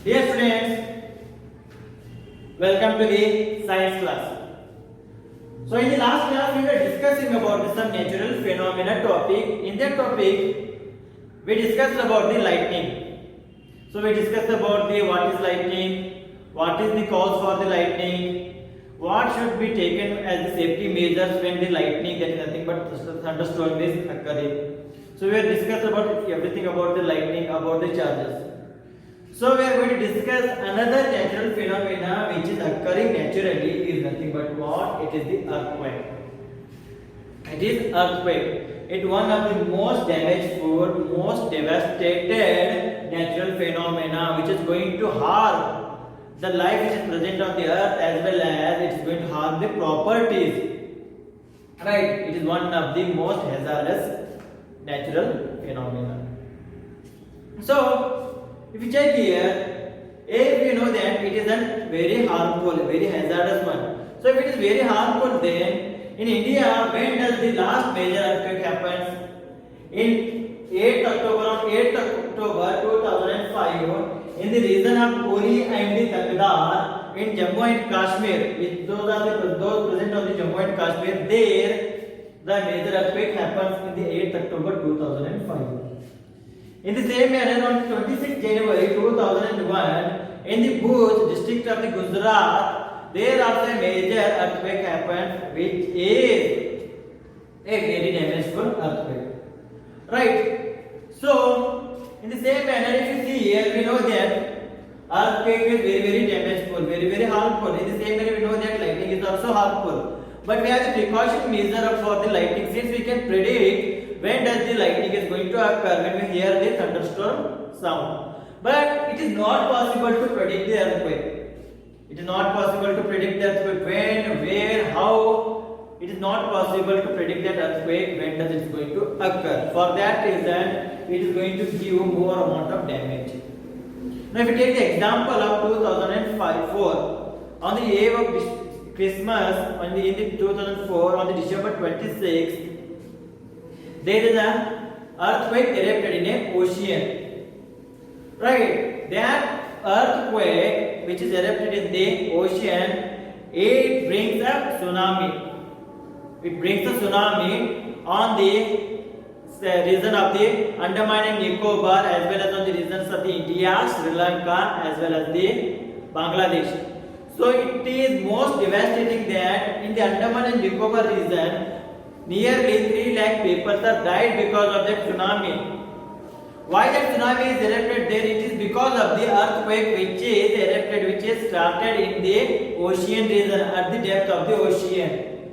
Dear students, welcome to the science class. So in the last class we were discussing about some natural phenomena topic. In that topic we discussed about the lightning. So we discussed about the what is lightning, what is the cause for the lightning, what should be taken as the safety measures when the lightning, that is nothing but thunderstorm is occurring. So we have discussed about everything about the lightning, about the charges. So we are going to discuss another natural phenomena which is occurring naturally is nothing but what? It is the earthquake. It is earthquake. It is one of the most damageful, most devastated natural phenomena which is going to harm the life which is present on the earth as well as it is going to harm the properties. Right? It is one of the most hazardous natural phenomena. So if you check here, if you know that it is a very harmful, very hazardous one. So if it is very harmful, then in India, when does the last major earthquake happens? In 8th October, on 8th October 2005, in the region of Uri and the Tangdar in Jammu and Kashmir, which those present on the Jammu and Kashmir, there the major earthquake happens in the 8th October 2005. In the same manner, on 26 January 2001, in the Bhuj district of the Gujarat, there also a major earthquake happened, which is a very damageful earthquake. Right? So, in the same manner, if you see here, we know that earthquake is very damageful, very harmful. In the same manner, we know that lightning is also harmful. But we have the precaution measure for the lightning, since we can predict when does the lightning is going to occur when we hear the thunderstorm sound. But it is not possible to predict the earthquake. It is not possible to predict the earthquake when, where, how. It is not possible to predict that earthquake when does it is going to occur. For that reason, it is going to give more amount of damage. Now if you take the example of 2004, on the eve of Christmas, in the 2004, on the December 26th, there is an earthquake erupted in a ocean. Right? That earthquake which is erupted in the ocean, it brings a tsunami. It brings a tsunami on the region of the Andaman and Nicobar as well as on the regions of the India, Sri Lanka as well as the Bangladesh. So it is most devastating that in the Andaman and Nicobar region, nearly 3 lakh people are died because of that tsunami. Why that tsunami is erupted there? It is because of the earthquake which is erupted, which is started in the ocean region at the depth of the ocean.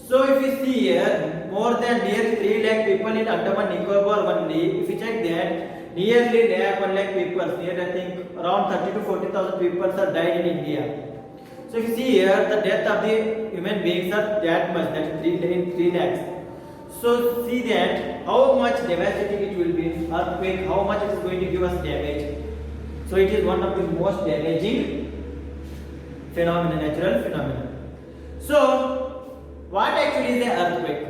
So if you see here, more than nearly 3 lakh people in Andaman Nicobar only. If you check that, nearly 1 lakh people, near I think around 30 to 40,000 people are died in India. So if you see here, the death of the human beings are that much, that is 3 lakhs. So see that how much devastating it will be, earthquake, how much it is going to give us damage. So it is one of the most damaging phenomena, natural phenomena. So what actually is an earthquake?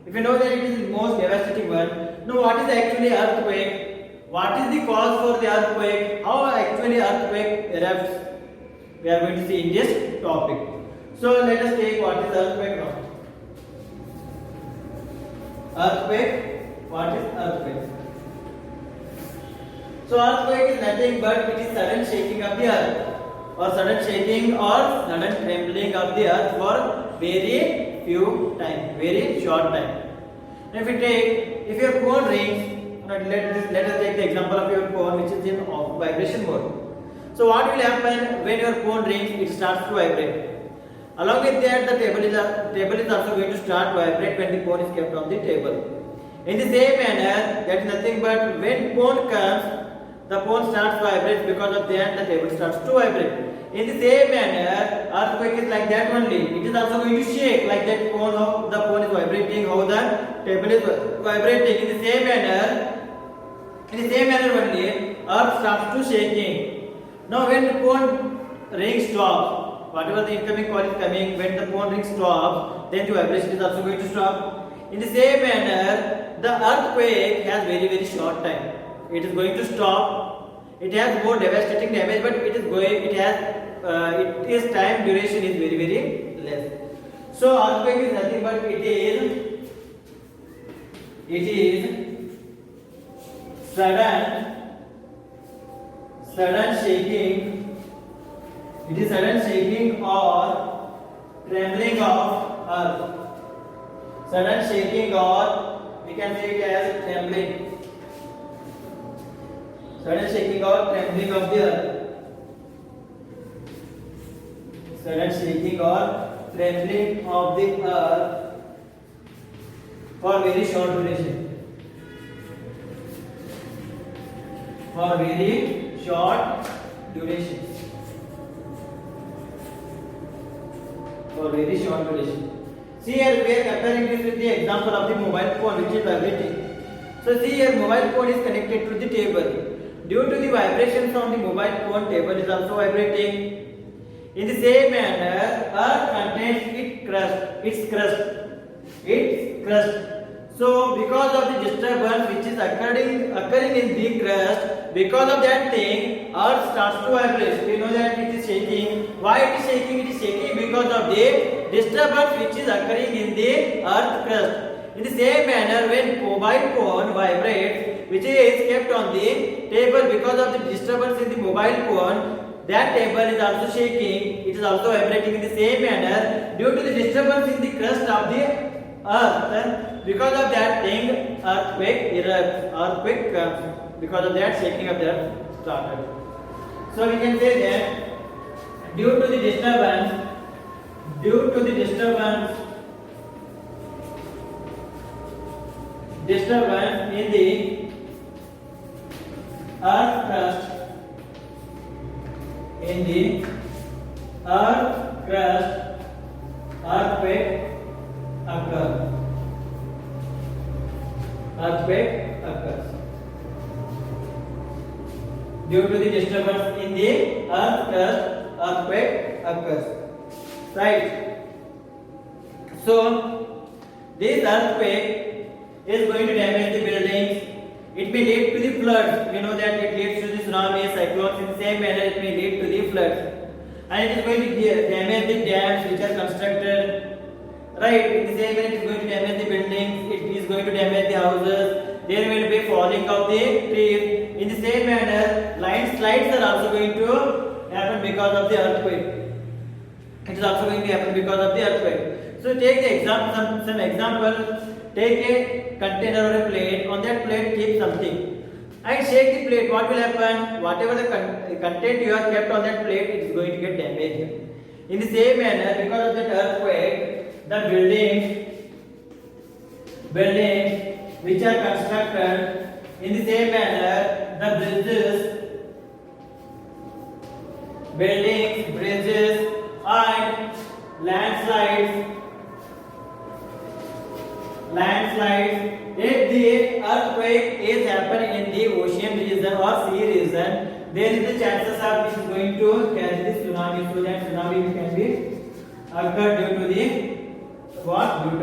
If you know that it is the most devastating one, now what is actually earthquake? What is the cause for the earthquake? How actually earthquake erupts? We are going to see in this topic. So let us take what is earthquake now. Earthquake. What is earthquake? So earthquake is nothing but it is sudden shaking of the earth, or sudden shaking or sudden trembling of the earth for very few time, very short time. Now if your phone rings, let us take the example of your phone which is in vibration mode. So what will happen when your phone rings? It starts to vibrate. Along with that, the table is also going to start to vibrate when the phone is kept on the table. In the same manner, that is nothing but when phone comes, the phone starts to vibrate, because of that the table starts to vibrate. In the same manner, earthquake is like that only. It is also going to shake like that phone. How the phone is vibrating, how the table is vibrating. In the same manner only, earth starts to shaking. Now when the phone ring stops, whatever the incoming call is coming, when the phone ring stops, then the vibration is also going to stop. In the same manner, the earthquake has very short time. It is going to stop it has more devastating damage, but it is going, it has, it is time duration is very very less. So earthquake is nothing but it is sudden shaking. It is sudden shaking or trembling of earth. Sudden shaking, or we can say it as trembling. Sudden shaking or trembling of the earth. Sudden shaking or trembling of the earth for very short duration. For very short duration. For very short duration. See here we are comparing this with the example of the mobile phone which is vibrating. So see here mobile phone is connected to the table. Due to the vibrations on the mobile phone, table is also vibrating. In the same manner, earth contains its crust. So because of the disturbance which is occurring in the crust, because of that thing, earth starts to vibrate. We know that it is shaking. Why it is shaking? It is shaking because of the disturbance which is occurring in the earth crust. In the same manner, when mobile phone vibrates, which is kept on the table because of the disturbance in the mobile phone, that table is also shaking. It is also vibrating in the same manner due to the disturbance in the crust of the earth. Because of that thing, earthquake erupts. Earthquake comes because of that shaking of the earth started. So we can say that due to the disturbance in the earth crust, earthquake occurs. Due to the disturbance in the earth crust, earthquake occurs. Right. So this earthquake is going to damage the buildings. It may lead to the floods. We know that it leads to the tsunamis, cyclones. In the same manner, it may lead to the floods. And it is going to damage the dams which are constructed. Right, in the same way it is going to damage the buildings, it is going to damage the houses, there will be falling of the trees. In the same manner, landslides are also going to happen because of the earthquake. It is also going to happen because of the earthquake. So take the example, some example. Take a container or a plate. On that plate, keep something and shake the plate. What will happen? Whatever the content you have kept on that plate, it is going to get damaged. In the same manner, because of that earthquake, the buildings which are constructed, in the same manner, the bridges and landslides. If the earthquake is happening in the ocean region or sea region, there is the chances of this is going to carry the tsunami. So that tsunami can be occurred due to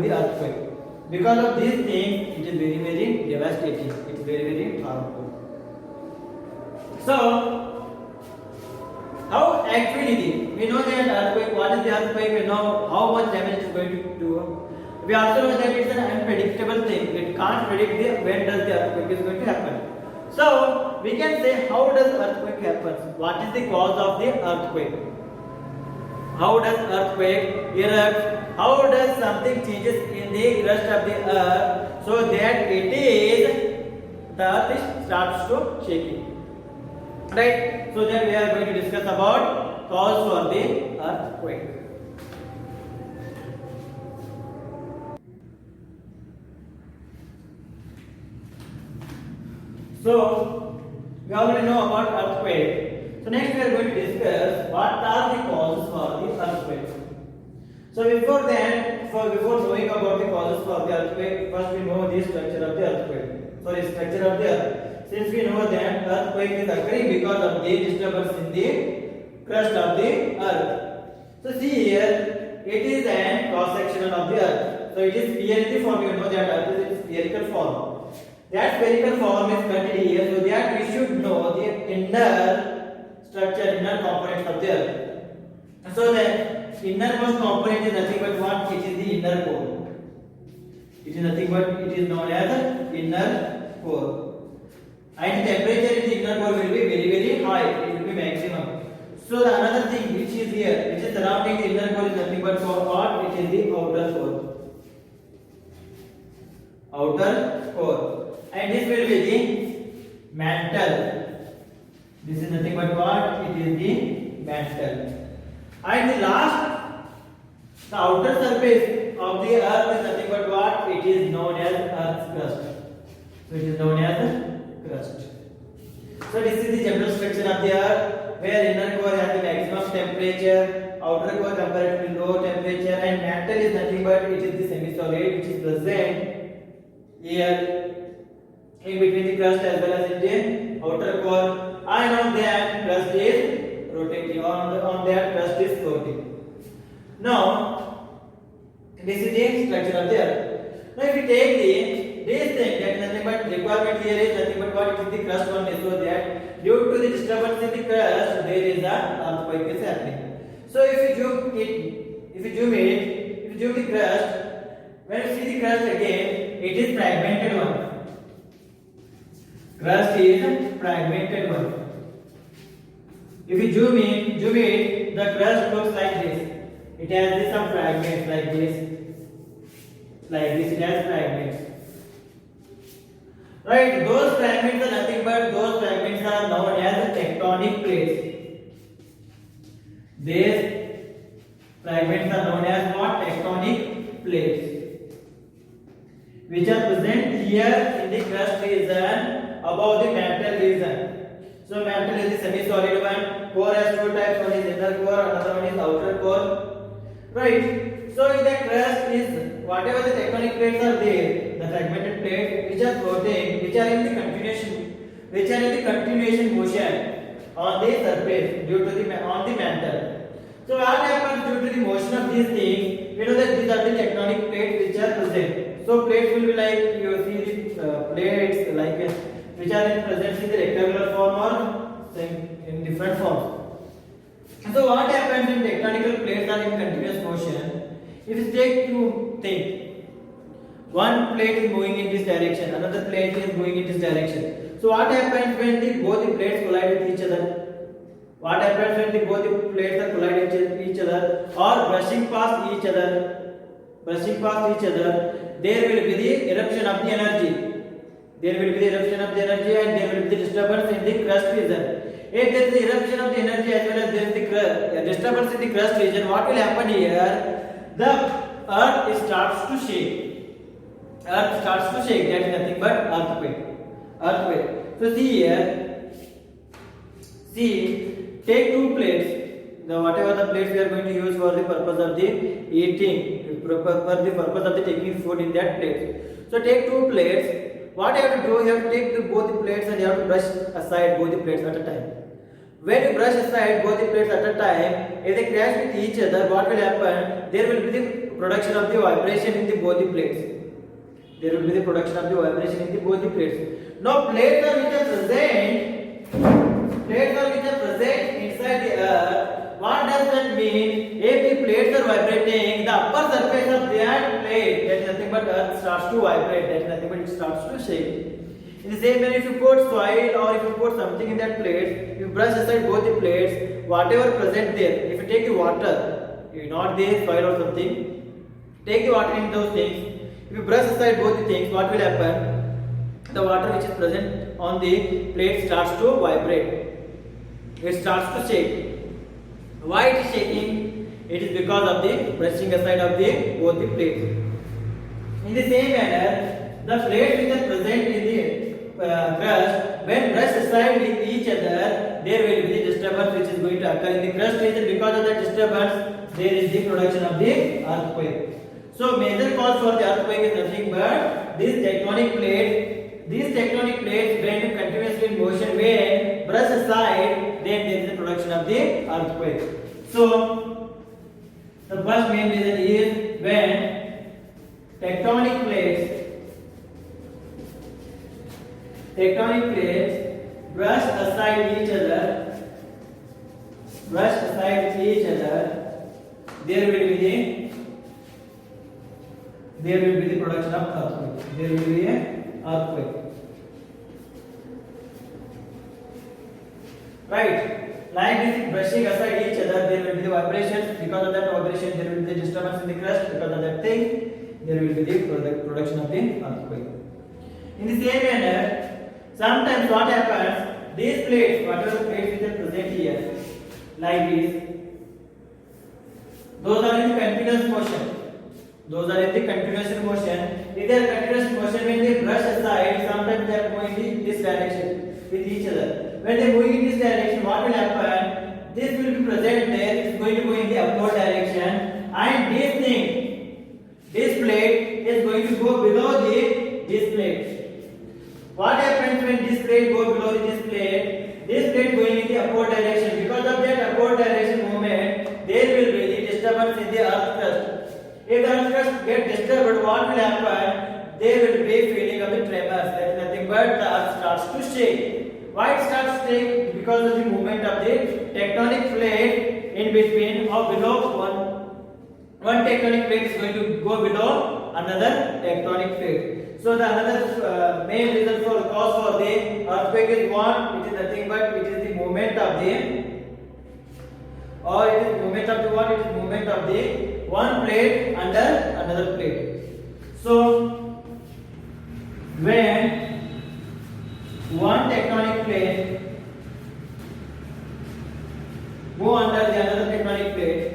the earthquake. Because of these things, it is very very devastating. It is very very harmful. So, how actually we know that earthquake. What is the earthquake? We know how much damage it is going to do. We also know that it is an unpredictable thing. It can't predict when does the earthquake is going to happen. So we can say, how does earthquake happen? What is the cause of the earthquake? How does earthquake erupt? How does something changes in the crust of the earth so that the earth starts to shaking? Right? So then we are going to discuss about cause for the earthquake. So we already know about earthquake. So next we are going to discuss what are the causes for the earthquake. So before knowing about the causes for the earthquake, first we know the structure of the earthquake. Structure of the earth. Since we know that earthquake is occurring because of the disturbance in the crust of the earth. So see here, it is an cross section of the earth. So it is sphere in the form. You know that earth is in spherical form. That spherical form is cut here, so that we should know the inner structure, inner components of the earth. So the innermost component is nothing but what? It is the inner core. It is nothing but it is known as inner core. And the temperature in the inner core will be very very high. It will be maximum. So the another thing which is here, which is surrounding the inner core, is nothing but what? It is the outer core. Outer core. And this will be the mantle. This is nothing but what? It is the mantle. And the last, the outer surface of the earth is nothing but what? It is known as earth's crust. So it is known as crust. So this is the general structure of the earth, where inner core has the maximum temperature, outer core comparatively low temperature, and mantle is nothing but it is the semi-solid which is present here in between the crust as well as in the outer core, and on that crust is rotating, on that crust is floating. Now this is the structure of the earth. Now if we take this thing, that is nothing but requirement here is nothing but what? It is the crust only, so that due to the disturbance in the crust there is a earthquake is happening. So if you zoom the crust, when you see the crust again, it is fragmented one. Crust is fragmented one. If you zoom it, the crust looks like this. It has some fragments like this. It has fragments. Right, those fragments are nothing but those fragments are known as tectonic plates. These fragments are known as what? Tectonic plates, which are present here in the crust region above the mantle region. So mantle is the semi-solid one. Core has two types. One is inner core, another one is outer core. Right. So in the crust is whatever the tectonic plates are there, the fragmented plates which are floating, which are in the continuation motion on the surface due to the on the mantle. So what happens due to the motion of these things? We know that these are the tectonic plates which are present. So plates will be like you see the plates like which are present in the rectangular form or in different forms. So what happens when tectonic plates are in continuous motion? If you take to think, one plate is moving in this direction, another plate is moving in this direction. So what happens when both the plates collide with each other? What happens when both the plates are colliding with each other or brushing past each other? Brushing past each other, there will be the eruption of the energy. There will be the eruption of the energy and there will be the disturbance in the crust region. If there is the eruption of the energy as well as there is the disturbance in the crust region, what will happen here? The earth starts to shake. Earth starts to shake. That is nothing but earthquake. Earthquake. So see here. See, take two plates. Now whatever the plates we are going to use for the purpose of the eating, for the purpose of the taking food in that plate. So take two plates. What you have to do? You have to take both the plates and you have to brush aside both the plates at a time. When you brush aside both the plates at a time, if they crash with each other, what will happen? There will be the production of the vibration in the both the plates. There will be the production of the vibration in the both the plates. Now plates are which are present inside the earth. What does that mean? If the plates are vibrating, the upper surface of that plate, that is nothing but earth, starts to vibrate. That is nothing but it starts to shake. In the same way, if you put soil or if you put something in that plate, you brush aside both the plates, whatever present there. If you take the water, not the soil or something, take the water in those things. If you brush aside both the things, what will happen? The water which is present on the plate starts to vibrate. It starts to shake. Why it is shaking? It is because of the brushing aside of both the plates. In the same manner, the plates which are present in the crust, when brushed aside with each other, there will be the disturbance which is going to occur in the crust region. Because of that disturbance, there is the production of the earthquake. So major cause for the earthquake is nothing but these tectonic plates. These tectonic plates when continuously in motion, when brushed aside, then there is the production of the earthquake. So the first main reason is when tectonic plates tectonic plates brush aside each other, there will be the production of earthquake. There will be a earthquake. Right? Like this, brushing aside each other, there will be the vibrations. Because of that vibration, there will be the disturbance in the crust. Because of that thing, there will be the production of the earthquake. In the same manner, sometimes what happens? These plates, whatever the plates which are present here, like this, those are in the continuous motion. If they are continuous motion, when they brush aside, sometimes they are going in this direction with each other. When they are moving in this direction, what will happen? This will be present there. It is going to go in the upward direction, and this plate is going to go below this plate. What happens when this plate go below this plate? This plate going in the upward direction. Because of that upward direction movement, there will be the disturbance in the earth crust. If the earth crust get disturbed, what will happen? There will be feeling of the tremors. That is nothing but the earth starts to shake. Why it starts to shake? Because of the movement of the tectonic plate in between or below one tectonic plate is going to go below another tectonic plate. So the another main reason for cause for the earthquake is one. It is nothing but it is the movement of the one plate under another plate. So when one tectonic plate move under the another tectonic plate,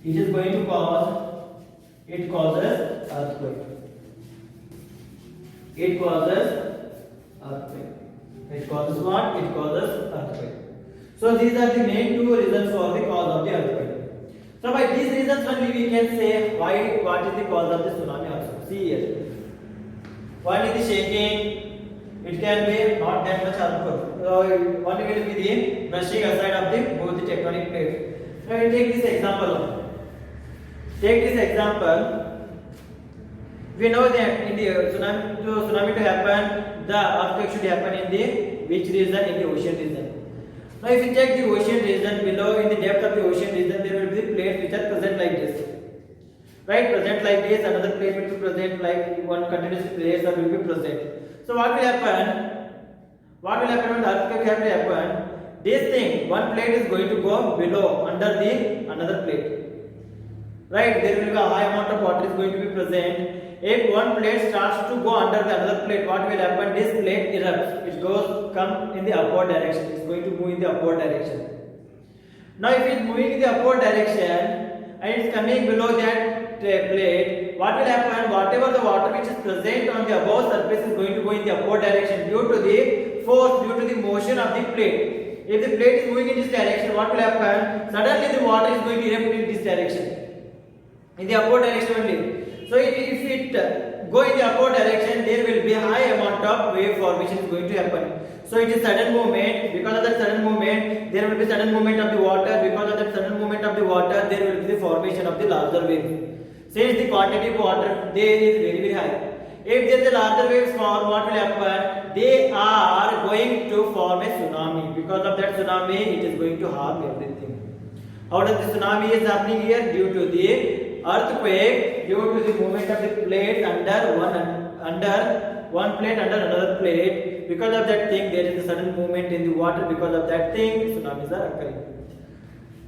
it is going to causes earthquake. It causes what? It causes earthquake. So these are the main two reasons for the cause of the earthquake. So by these reasons only we can say what is the cause of the tsunami also. See here. One is the shaking. It can be not that much harmful. So one will be the brushing aside of both the tectonic plates. Now we take this example. We know that in the tsunami to happen, the earthquake should happen in the which region? In the ocean region. Now if you check the ocean region below, in the depth of the ocean region, there will be plates which are present like this. Right? Present like this, another plate will be present like one continuous place or will be present. So what will happen? When the earthquake happen? This thing, one plate is going to go below under the another plate. Right? There will be a high amount of water is going to be present. If one plate starts to go under the another plate, what will happen? This plate erupts. It come in the upward direction. It's going to move in the upward direction. Now if it's moving in the upward direction and it's coming below that plate, what will happen? Whatever the water which is present on the above surface is going to go in the upward direction due to the force, due to the motion of the plate. If the plate is moving in this direction, what will happen? Suddenly the water is going to erupt in this direction, in the upward direction only. So if it go in the upward direction, there will be a high amount of wave formation is going to happen. So it is sudden movement. Because of that sudden movement, there will be sudden movement of the water. Because of that sudden movement of the water, there will be the formation of the larger waves. Since the quantity of water there is very very high, if there is a larger waves form, what will happen? They are going to form a tsunami. Because of that tsunami, it is going to harm everything. How does the tsunami is happening here? Due to the earthquake, due to the movement of the plate under one plate under another plate. Because of that thing, there is a sudden movement in the water. Because of that thing, tsunamis are occurring.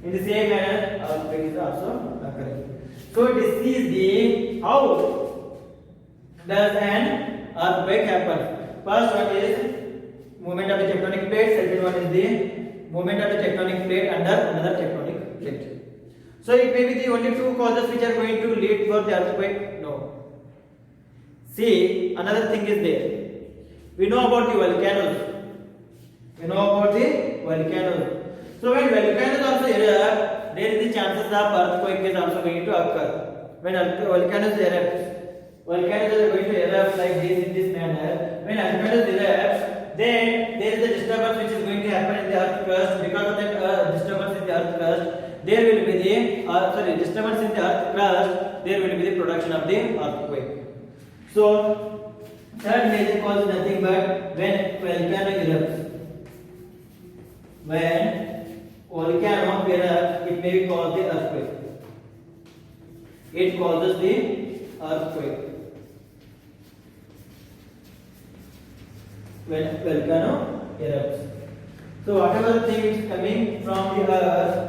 In the same manner, earthquake is also occurring. So this is the how does an earthquake happen. First one is movement of the tectonic plate. Second one is the movement of the tectonic plate under another tectonic plate. So it may be the only two causes which are going to lead for the earthquake. No. See, another thing is there. We know about the volcanoes. So when volcanoes also erupt, there is the chances of earthquake is also going to occur. When volcanoes erupt, volcanoes are going to erupt like this in this manner. When volcanoes erupt, then there is a disturbance which is going to happen in the earth crust. Because of that disturbance in the earth crust, there will be the disturbance in the earth crust, there will be the production of the earthquake. So third major cause is nothing but when volcano erupts. When volcano erupts, it may cause the earthquake. It causes the earthquake. When volcano erupts. So whatever thing is coming from the earth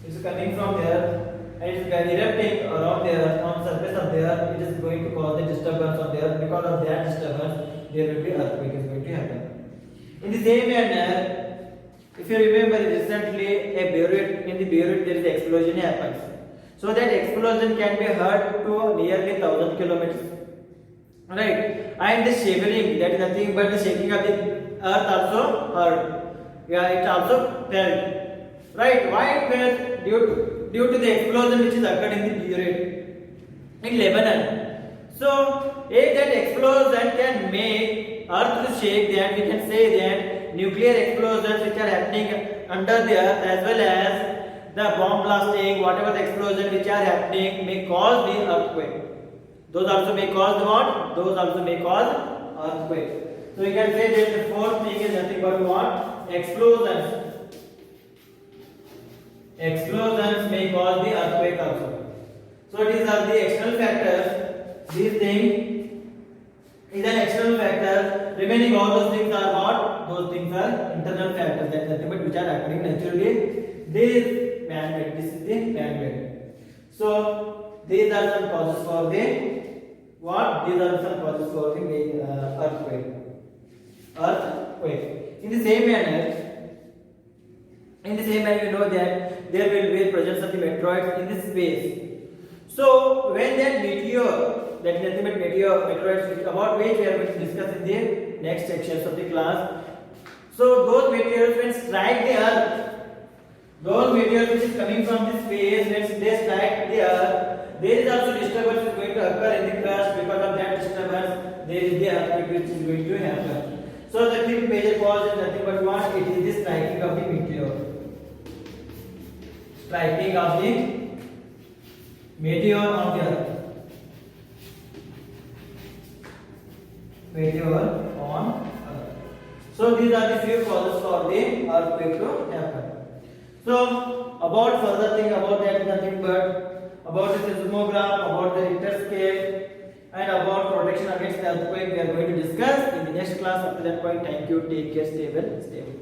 is coming from the earth and it is erupting around the earth, on surface of the earth, it is going to cause the disturbance on the earth. Because of that disturbance, there will be earthquake is going to happen. In the same manner, if you remember recently in the Beirut there is an explosion happens. So that explosion can be heard to nearly 1,000 kilometers. Right, and the shivering, that is nothing but the shaking of the earth also heard. Yeah, it also felt. Right, why it felt? Due to the explosion which is occurred in the Beirut in Lebanon. So if that explosion can make earth to shake, then we can say that nuclear explosions which are happening under the earth, as well as the bomb blasting, whatever the explosion which are happening, may cause the earthquake. Those also may cause what? Those also may cause earthquake. So we can say that the fourth thing is nothing but what? Explosions. Explosions may cause the earthquake also. So these are the external factors. These things is an external factor. Remaining all those things are what? Those things are internal factors. That nothing but which are occurring naturally. This man-made. This is the man-made. So these are some causes for the what? These are some causes for the earthquake. Earthquake. In the same manner, you know that there will be presence of the meteoroids in the space. So when that meteor, that is nothing but meteoroids, about which we are going to discuss in the next sections of the class. So those meteors when strike the earth, those meteors which is coming from the space, when they strike the earth, there is also disturbance is going to occur in the crust. Because of that disturbance, there is the earthquake which is going to happen. So the fifth major cause is nothing but what? It is the striking of the meteor. Striking of the meteor on the earth. Meteor on earth. So these are the few causes for the earthquake to happen. So about further thing about that, nothing but about the seismogram, about the Richter scale, and about protection against the earthquake we are going to discuss in the next class. Up to that point, thank you, take care, stay well, stay well.